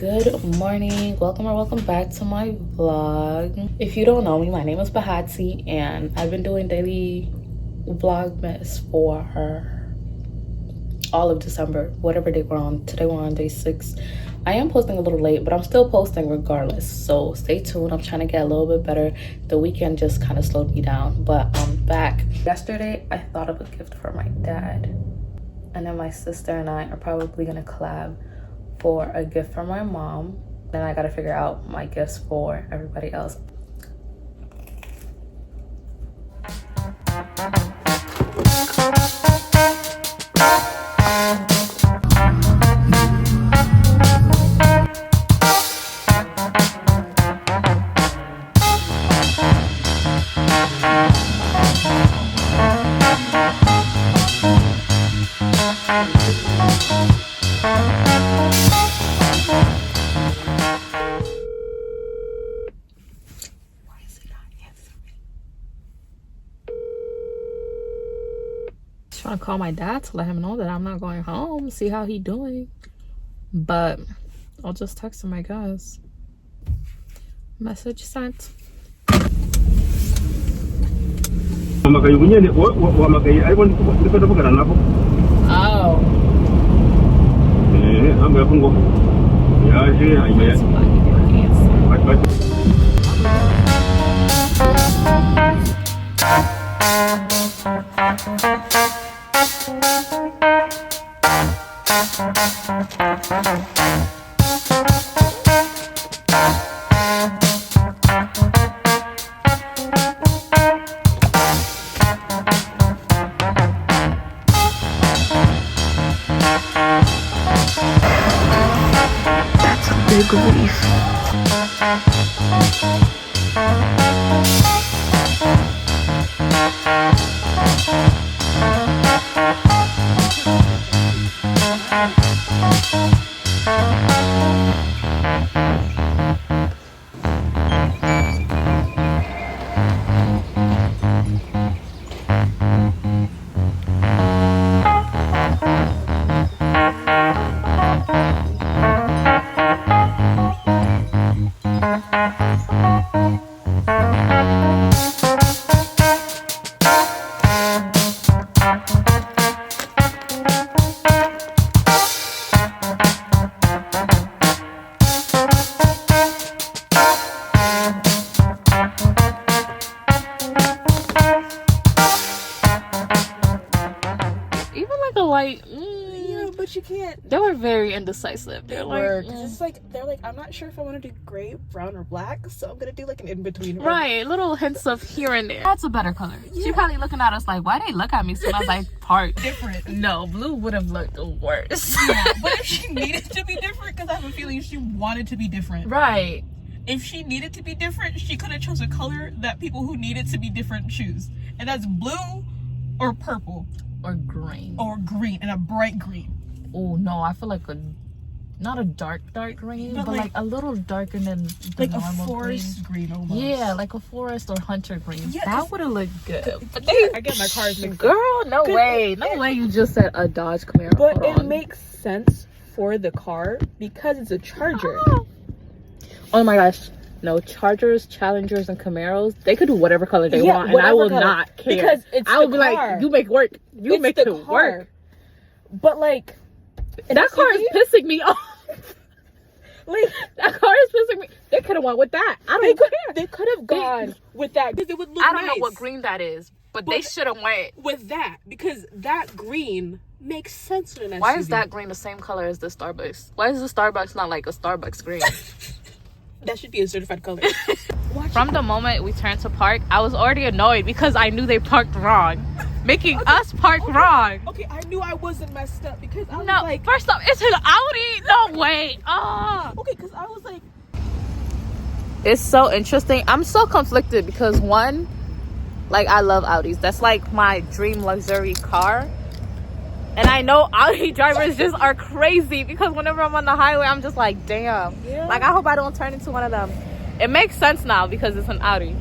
Good morning, welcome or welcome back to my vlog. If you don't know me, my name is Bahatsi and I've been doing daily Vlogmas for all of December, whatever day we're on. Today we're on day 6. I am posting a little late, but I'm still posting regardless, so stay tuned. I'm trying to get a little bit better. The weekend just kind of slowed me down, but I'm back. Yesterday I thought of a gift for my dad, and then my sister and I are probably gonna collab for a gift for my mom. Then I gotta figure out my gifts for everybody else. Trying to call my dad to let him know that I'm not going home, see how he doing, but I'll just text him, I guess. Message sent. That's a big relief. Yeah, but you can't. They were very indecisive. They're like, it's like they're like, I'm not sure if I want to do gray, brown, or black, so I'm gonna do like an in between. Right, little hints of here and there. That's a better color. Yeah. She probably looking at us like, why they look at me soon as I part? Different. No, blue would have looked worse. Yeah, but if she needed to be different, because I have a feeling she wanted to be different. Right. If she needed to be different, she could have chose a color that people who needed to be different choose, and that's blue or purple. Or green. Or green, and a bright green. Oh no, I feel like not a dark green, but like a little darker than the like normal a forest green almost. Yeah, like a forest or hunter green. Yeah, that would have looked good. But I get my cars mixed up. Girl, no way you just said a Dodge Camaro. But Hold it on. makes sense for the car because it's a Charger. Oh my gosh. No, Chargers, Challengers, and Camaros, they could do whatever color they want, and I whatever will color. not care. Because it's I will the be car. like, you make work. You It's make the it work. But like, That car is pissing me off. like That car is pissing me. They could have went with that. I don't care. They could have gone with that because it would look I don't nice. know what green that is, but they should have went with that because that green makes sense in an SUV. Why is that green the same color as the Starbucks? Why is the Starbucks not like a Starbucks green? That should be a certified color. From the moment we turned to park, I was already annoyed because I knew they parked wrong, making us park wrong. Okay, I knew I wasn't messed up because I was No, like, first off, it's an Audi. No way. Oh. okay, because I was like, It's so interesting. I'm so conflicted because one, like, I love Audis. That's like my dream luxury car. And I know Audi drivers just are crazy because whenever I'm on the highway, I'm just like, damn. Yeah. Like, I hope I don't turn into one of them. It makes sense now because it's an Audi.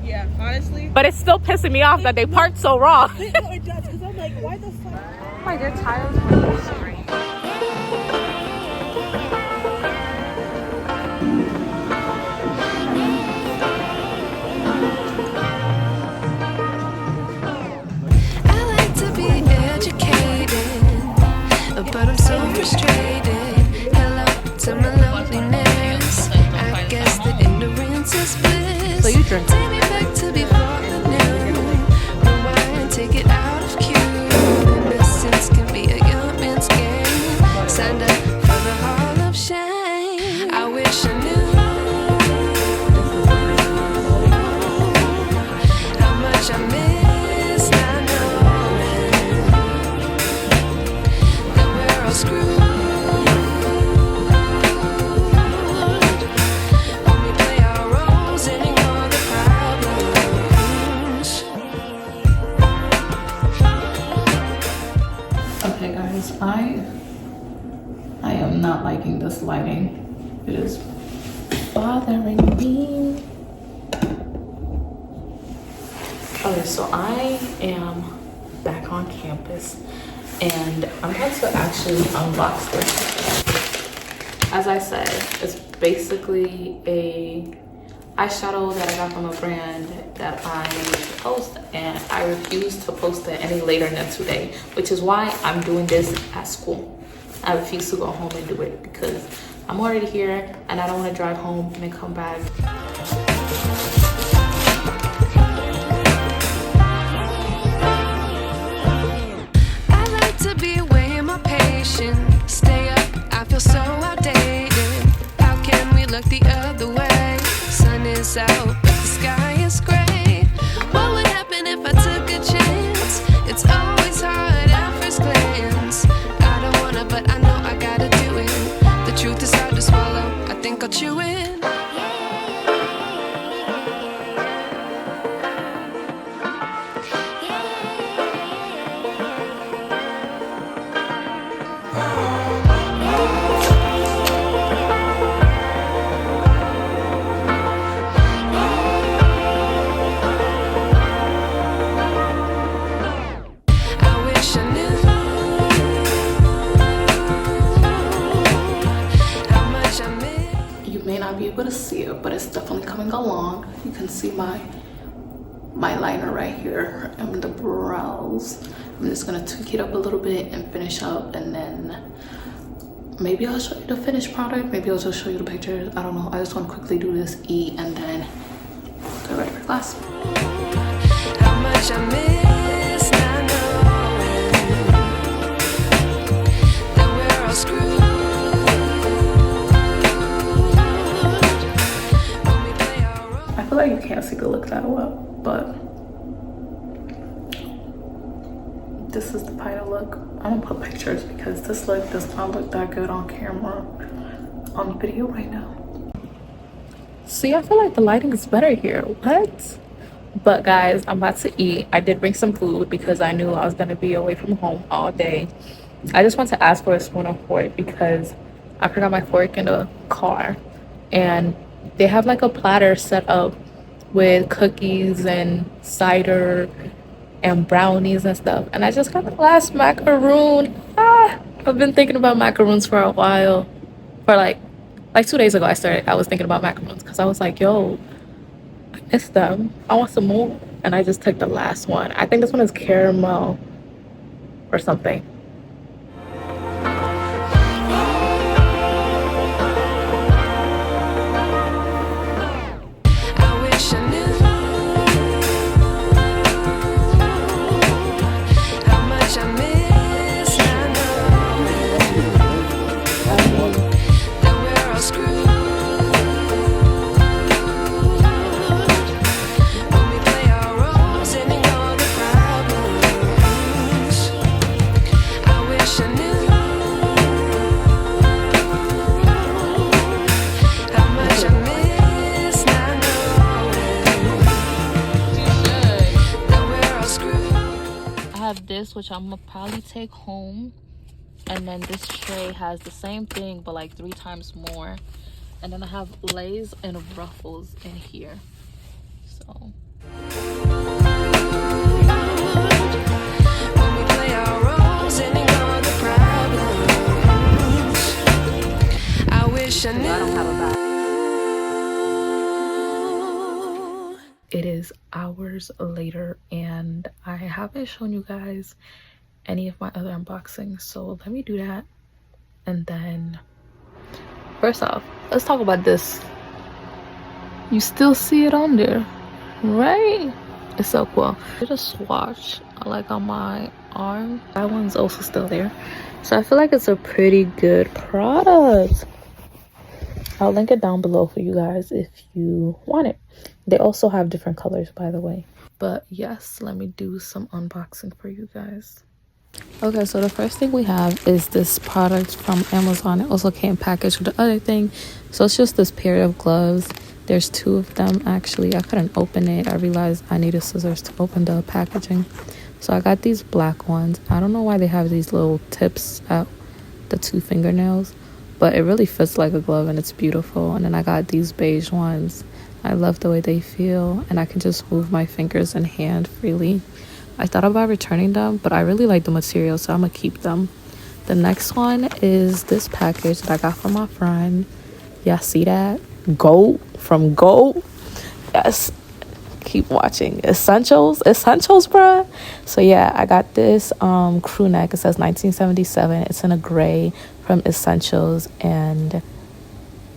yeah, honestly. But it's still pissing me off that they parked so wrong. No, it does, because I'm like, why the fuck? Oh my god, tires were so great. frustrated. Hello to my loneliness. I guess that ignorance is bliss. So you drink. Take me back to before I knew. Rewind, take it out of cue. Innocence can be a young man's game. Signed up for the hall of shame. I wish I knew how much I miss not knowing that we're all screwed. When we play our roles and ignore the problems. Okay guys, I am not liking this lighting. It is bothering me. Okay, so I am back on campus and I'm about to actually unbox this. As I said, it's basically a eyeshadow that I got from a brand that I post, and I refuse to post it any later than today, which is why I'm doing this at school. I refuse to go home and do it because I'm already here and I don't want to drive home and then come back. I like to be away in my patience. Stay up, I feel so outdated. How can we look the other way? Sun is out, but the sky is gray. What would happen if I took a chance? It's always hard at first glance. I don't wanna, but I know I gotta do it. The truth is hard to swallow, I think I'll chew it. I wish I knew how much I miss. You may not be able to see it, but it's definitely coming along. You can see my liner right here and the brows. I'm just gonna tweak it up a little bit and finish up, and then maybe I'll show you the finished product. Maybe I'll just show you the pictures. I don't know. I just want to quickly do this, eat, and then go ready for class. How much I miss not knowing that we're all screwed. When we play our role. I feel like you can't see the look that well, but this is the final look. I'm gonna put pictures because this look does not look that good on camera, on video right now. See, I feel like the lighting is better here. What? But guys, I'm about to eat. I did bring some food because I knew I was gonna be away from home all day. I just want to ask for a spoon and fork because I forgot my fork in the car, and they have like a platter set up with cookies and cider and brownies and stuff, and I just got the last macaroon. I've been thinking about macaroons for a while. For like 2 days ago I was thinking about macaroons because I was like, yo, I miss them, I want some more. And I just took the last one. I think this one is caramel or something. I wish I knew how much I miss not knowing that we're all screwed. When we play our roles and ignore the problems. I wish I knew how much I miss not knowing that we're all screwed. I have this, which I'm gonna probably take home, and then this tray has the same thing but like 3 times more, and then I have Lay's and Ruffles in here. So When we play our roles and ignore the problems. I wish I knew. I don't have a bag. It is hours later and I haven't shown you guys any of my other unboxings, so let me do that And then first off, let's talk about this. You still see it on there, right? It's so cool. I did a swatch like on my arm. That one's also still there. So I feel like it's a pretty good product. I'll link it down below for you guys if you want it. They also have different colors, by the way. But yes, let me do some unboxing for you guys. Okay, so the first thing we have is this product from Amazon. It also came packaged with the other thing. So it's just this pair of gloves. There's two of them actually. I couldn't open it. I realized I needed scissors to open the packaging. So I got these black ones. I don't know why they have these little tips at the two fingernails, but it really fits like a glove and it's beautiful. And then I got these beige ones. I love the way they feel and I can just move my fingers and hand freely. I thought about returning them, but I really like the material, so I'm gonna keep them. The next one is this package that I got from my friend. Y'all see that? Gold from Gold. Yes. Keep watching. Essentials, bruh. So yeah, I got this crew neck. It says 1977. It's in a gray from Essentials, and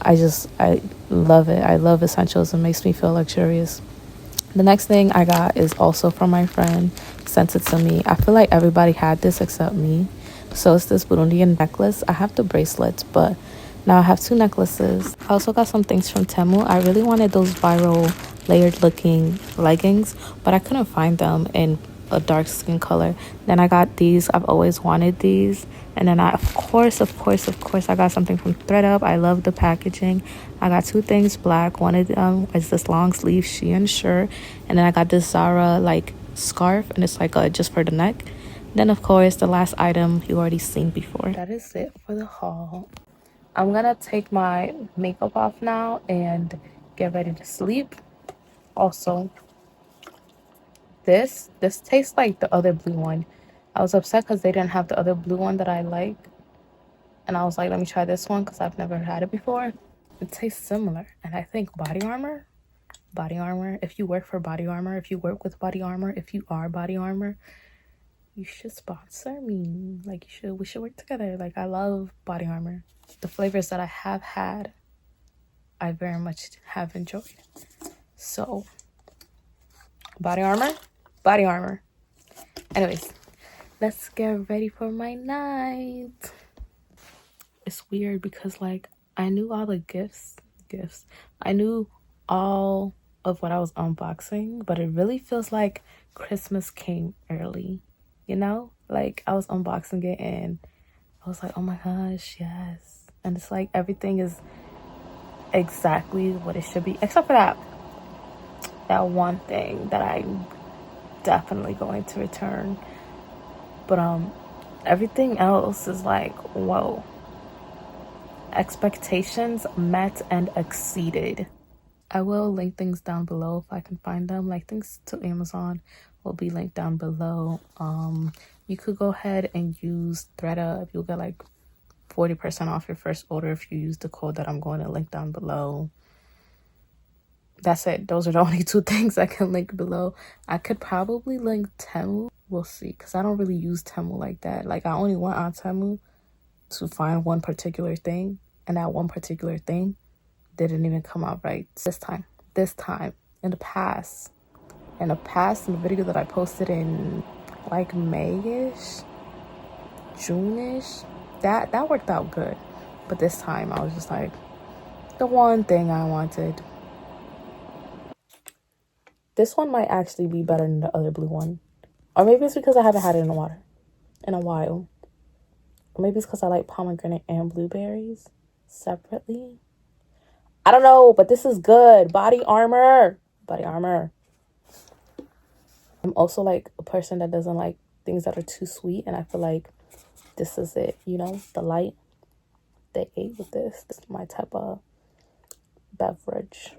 I love it. I love Essentials. It makes me feel luxurious. The next thing I got is also from my friend. Sent it to me. I feel like everybody had this except me. So it's this Burundian necklace. I have the bracelets, but now I have two necklaces. I also got some things from Temu. I really wanted those viral layered looking leggings, but I couldn't find them in a dark skin color. Then I got these. I've always wanted these. And then I of course I got something from ThreadUp. I love the packaging. I got two things black. One of them is this long sleeve Shein shirt, and then I got this Zara like scarf, and it's like just for the neck. Then of course the last item you already seen before. That is it for the haul. I'm gonna take my makeup off now and get ready to sleep. Also, this tastes like the other blue one. I was upset because they didn't have the other blue one that I like, and I was like, let me try this one because I've never had it before. It tastes similar, and I think Body Armor, if you work for Body Armor, if you work with Body Armor, if you are Body Armor, you should sponsor me. Like, we should work together. Like, I love Body Armor. The flavors that I have had, I very much have enjoyed. So, Body Armor. Anyways, let's get ready for my night. It's weird because like I knew all the gifts. I knew all of what I was unboxing, but it really feels like Christmas came early. You know? Like I was unboxing it and I was like, oh my gosh, yes. And it's like everything is exactly what it should be, except for that one thing that I'm definitely going to return. But everything else is like, whoa. Expectations met and exceeded. I will link things down below if I can find them. Like things to Amazon will be linked down below. You could go ahead and use ThreadUp. You'll get like 40% off your first order if you use the code that I'm going to link down below. That's it. Those are the only two things I can link below. I could probably link Temu. We'll see, because I don't really use Temu like that. Like I only went on Temu to find one particular thing, and that one particular thing didn't even come out right this time. In the past, in the video that I posted in like May-ish, June-ish, that worked out good. But this time I was just like, the one thing I wanted. This one might actually be better than the other blue one. Or maybe it's because I haven't had it in a while. Or maybe it's because I like pomegranate and blueberries separately. I don't know, but this is good. Body Armor. I'm also like a person that doesn't like things that are too sweet, and I feel like this is it, you know, the light they ate with this. This is my type of beverage.